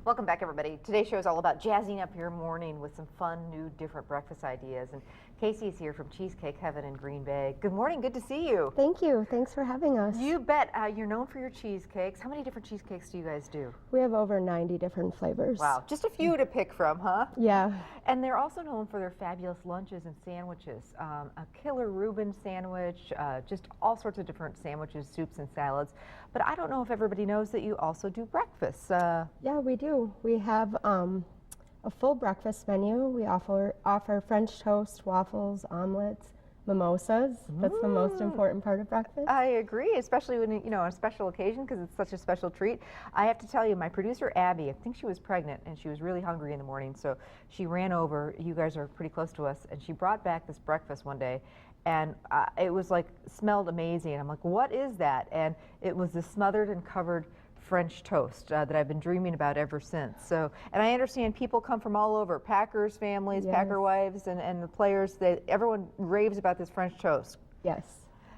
Welcome back, everybody. Today's show is all about jazzing up your morning with some fun, new, different breakfast ideas. And Casey is here from Cheesecake Heaven in Green Bay. Good morning. Good to see you. Thank you. Thanks for having us. You bet. You're known for your cheesecakes. How many different cheesecakes do you guys do? We have over 90 different flavors. Wow. Just a few to pick from, huh? Yeah. And they're also known for their fabulous lunches and sandwiches. A killer Reuben sandwich, just all sorts of different sandwiches, soups, and salads. But I don't know if everybody knows that you also do breakfasts. Yeah, we do. We have a full breakfast menu. We offer French toast, waffles, omelets, mimosas. That's the most important part of breakfast. I agree, especially when, on a special occasion, because it's such a special treat. I have to tell you, my producer, Abby, I think she was pregnant, and she was really hungry in the morning, so she ran over. You guys are pretty close to us, and she brought back this breakfast one day, and it was like, smelled amazing. I'm like, what is that? And it was the smothered and covered French toast that I've been dreaming about ever since. So, and I understand people come from all over, Packers families, Yes. Packer wives, and the players. Everyone raves about this French toast. Yes.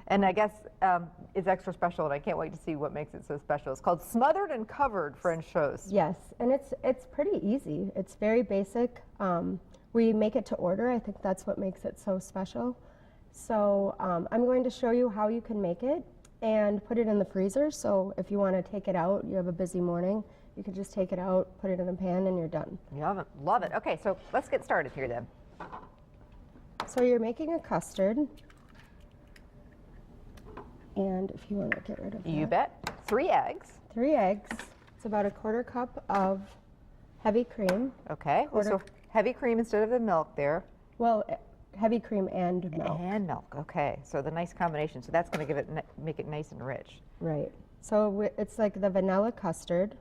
And I guess it's extra special, and I can't wait to see what makes it so special. It's called smothered and covered French toast. Yes, and it's pretty easy. It's very basic. We make it to order. I think that's what makes it so special. So I'm going to show you how you can make it and put it in the freezer. So if you want to take it out, you have a busy morning, you can just take it out, put it in the pan, and you're done. Love it. Okay, so let's get started here then. So you're making a custard. And if you want to get rid of that. You bet. 3 eggs. 3 eggs. It's about a 1/4 cup of heavy cream. Okay, so heavy cream instead of the milk there. Well, heavy cream and milk. And milk, okay. So the nice combination. So that's going to make it nice and rich. Right. So it's like the vanilla custard.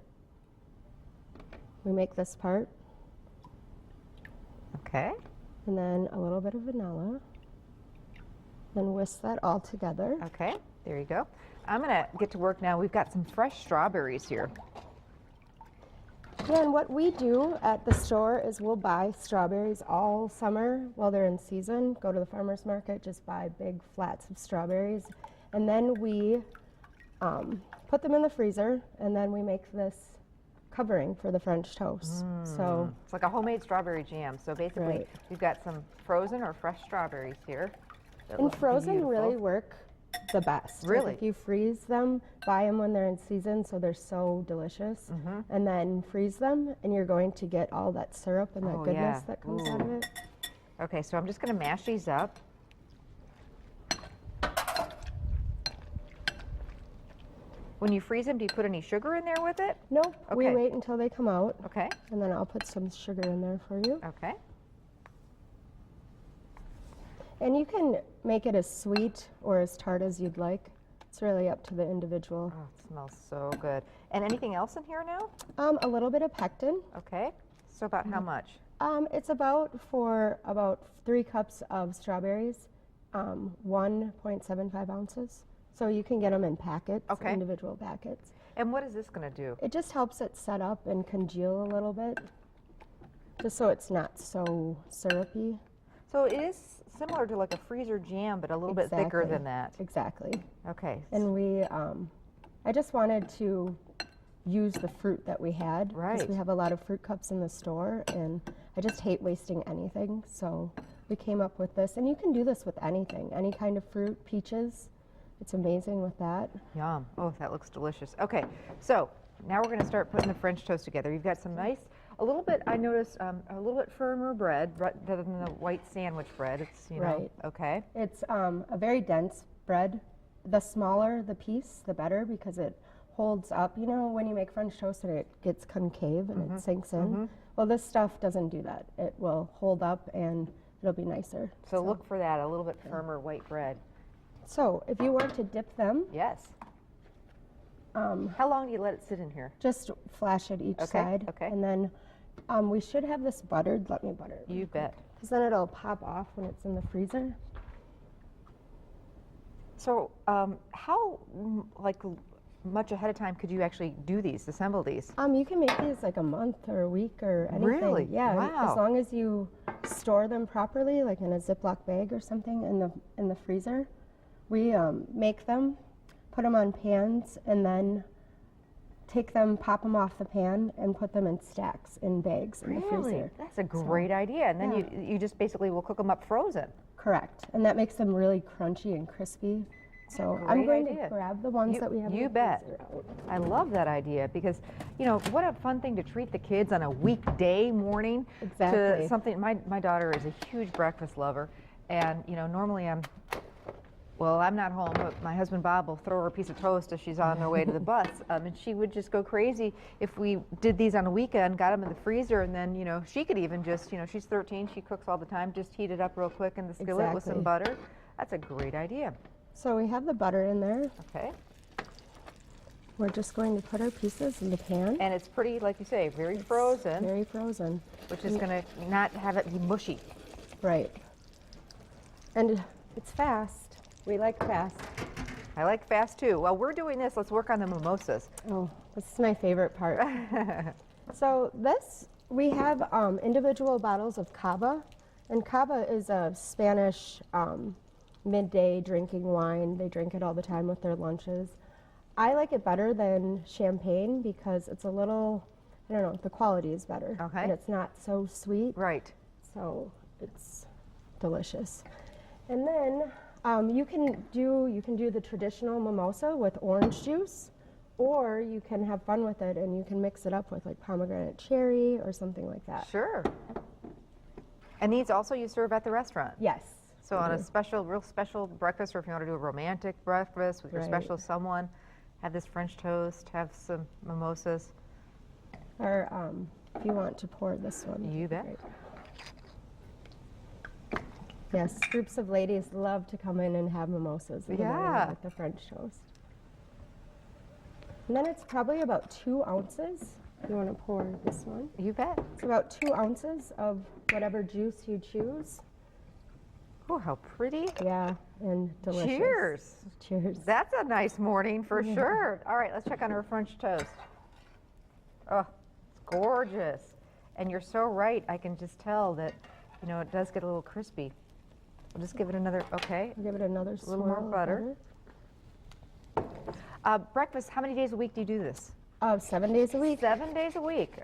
We make this part. Okay. And then a little bit of vanilla. Then whisk that all together. Okay, there you go. I'm going to get to work now. We've got some fresh strawberries here. Yeah, and what we do at the store is we'll buy strawberries all summer while they're in season. Go to the farmer's market, just buy big flats of strawberries. And then we put them in the freezer, and then we make this covering for the French toast. So it's like a homemade strawberry jam. So basically, We've got some frozen or fresh strawberries here. And frozen really work the best. Really? Like if you freeze them, buy them when they're in season, so they're so delicious, and then freeze them, and you're going to get all that syrup and that goodness that comes out of it. Okay, so I'm just going to mash these up. When you freeze them, do you put any sugar in there with it? Nope, we Okay. wait until they come out, Okay, and then I'll put some sugar in there for you. okay. And you can make it as sweet or as tart as you'd like. It's really up to the individual. Oh, it smells so good. And anything else in here now? A little bit of pectin. Okay, so about how much? It's about 3 cups of strawberries, 1.75 ounces. So you can get them in packets, individual packets. And what is this going to do? It just helps it set up and congeal a little bit, just so it's not so syrupy. So it is similar to like a freezer jam, but a little bit thicker than that. Exactly. Okay. And I just wanted to use the fruit that we had. Right. Because we have a lot of fruit cups in the store, and I just hate wasting anything. So we came up with this, and you can do this with anything, any kind of fruit, peaches. It's amazing with that. Yum. Oh, that looks delicious. Okay, so now we're going to start putting the French toast together. You've got some nice, a little bit, I noticed, a little bit firmer bread rather than the white sandwich bread. It's, Right. Okay. It's a very dense bread. The smaller the piece, the better, because it holds up. You know, when you make French toast and it gets concave and it sinks in? Well, this stuff doesn't do that. It will hold up and it'll be nicer. So look for that, a little bit firmer white bread. So if you want to dip them, Yes. How long do you let it sit in here? just flash it each side. Okay. And then we should have this buttered. Let me butter it. You bet. Because then it'll pop off when it's in the freezer. So how much ahead of time could you actually do these, assemble these? You can make these like a month or a week or anything. Really? Yeah. Wow. As long as you store them properly, like in a Ziploc bag or something in the freezer. We make them, put them on pans, and then take them, pop them off the pan, and put them in stacks in bags in the freezer. That's a great idea. And then you just basically will cook them up frozen. Correct. And that makes them really crunchy and crispy. So I'm going to grab the ones that we have in the freezer out. I love that idea because, you know, what a fun thing to treat the kids on a weekday morning. Exactly. To something. My daughter is a huge breakfast lover, and you know, normally I'm not home, but my husband Bob will throw her a piece of toast as she's on their way to the bus, and she would just go crazy if we did these on a weekend, got them in the freezer, and then, you know, she could even just, you know, she's 13, she cooks all the time, just heat it up real quick in the skillet with some butter. That's a great idea. So we have the butter in there. Okay. We're just going to put our pieces in the pan. And it's pretty, like you say, very frozen. Very frozen. Which is going to not have it be mushy. Right. And it's fast. We like fast. I like fast too. While we're doing this, let's work on the mimosas. Oh, this is my favorite part. So we have individual bottles of cava. And cava is a Spanish midday drinking wine. They drink it all the time with their lunches. I like it better than champagne because it's a little, I don't know, the quality is better. Okay. And it's not so sweet. Right. So it's delicious. And then you can do the traditional mimosa with orange juice, or you can have fun with it and you can mix it up with like pomegranate cherry or something like that. Sure. And these also you serve at the restaurant? Yes. So on a real special breakfast, or if you want to do a romantic breakfast with your special someone, have this French toast, have some mimosas. Or if you want to pour this one. You bet. Great. Yes, groups of ladies love to come in and have mimosas in the morning with the French toast. And then it's probably about 2 ounces. You want to pour this one? You bet. It's about 2 ounces of whatever juice you choose. Oh, how pretty. Yeah, and delicious. Cheers. Cheers. That's a nice morning for sure. All right, let's check on our French toast. Oh, it's gorgeous. And you're so right. I can just tell that, you know, it does get a little crispy. We'll just give it another, okay. Give it another A little more butter. Breakfast, how many days a week do you do this? 7 days a week. 7 days a week.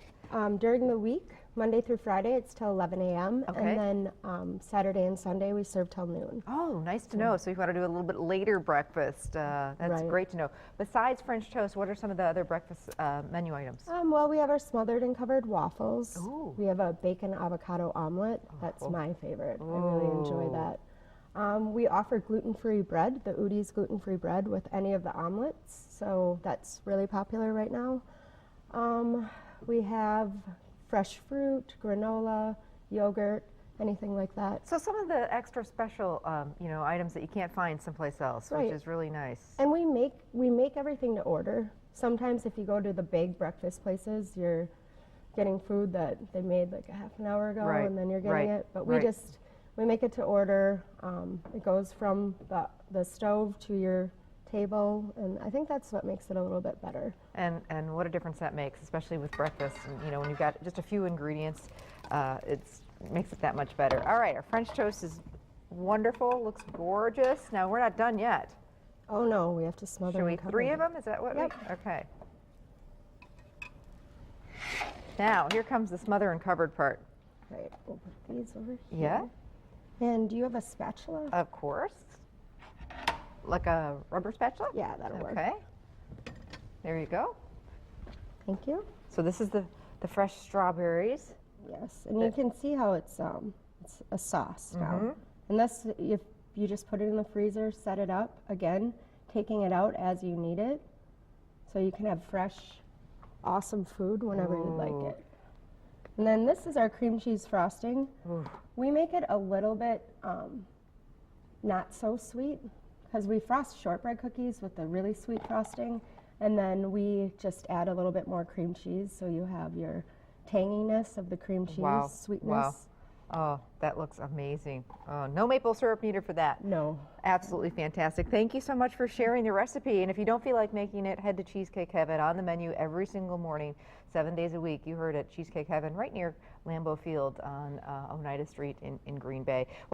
During the week, Monday through Friday, it's till 11 a.m. Okay. And then Saturday and Sunday, we serve till noon. Oh, nice to know. So if you want to do a little bit later breakfast, that's great to know. Besides French toast, what are some of the other breakfast menu items? Well, we have our smothered and covered waffles. Ooh. We have a bacon avocado omelet. That's my favorite. I really enjoy that. We offer gluten-free bread, the Udi's gluten-free bread with any of the omelets. So that's really popular right now. We have fresh fruit, granola, yogurt, anything like that. So some of the extra special, you know, items that you can't find someplace else, which is really nice. And we make everything to order. Sometimes if you go to the big breakfast places, you're getting food that they made like a half an hour ago, and then you're getting it. But we make it to order. It goes from the stove to your table, and I think that's what makes it a little bit better. And what a difference that makes, especially with breakfast. And, you know, when you've got just a few ingredients, it makes it that much better. All right, our French toast is wonderful, looks gorgeous. Now, we're not done yet. Oh, no, we have to smother Should we and cover 3 it. of them? Is that what Yep. Okay. Now, here comes the smother and covered part. Right, we'll put these over here. Yeah. And do you have a spatula? Of course. Like a rubber spatula? Yeah, that'll work. Okay. There you go. Thank you. So this is the fresh strawberries. Yes, and you can see how it's a sauce now. And that's if you just put it in the freezer, set it up, again, taking it out as you need it. So you can have fresh, awesome food whenever you'd like it. And then this is our cream cheese frosting. We make it a little bit not so sweet because we frost shortbread cookies with the really sweet frosting, and then we just add a little bit more cream cheese so you have your tanginess of the cream cheese, sweetness. Wow. Oh, that looks amazing. Oh, no maple syrup needed for that. No. Absolutely fantastic. Thank you so much for sharing the recipe. And if you don't feel like making it, head to Cheesecake Heaven, on the menu every single morning, 7 days a week. You heard it, Cheesecake Heaven, right near Lambeau Field on Oneida Street in Green Bay.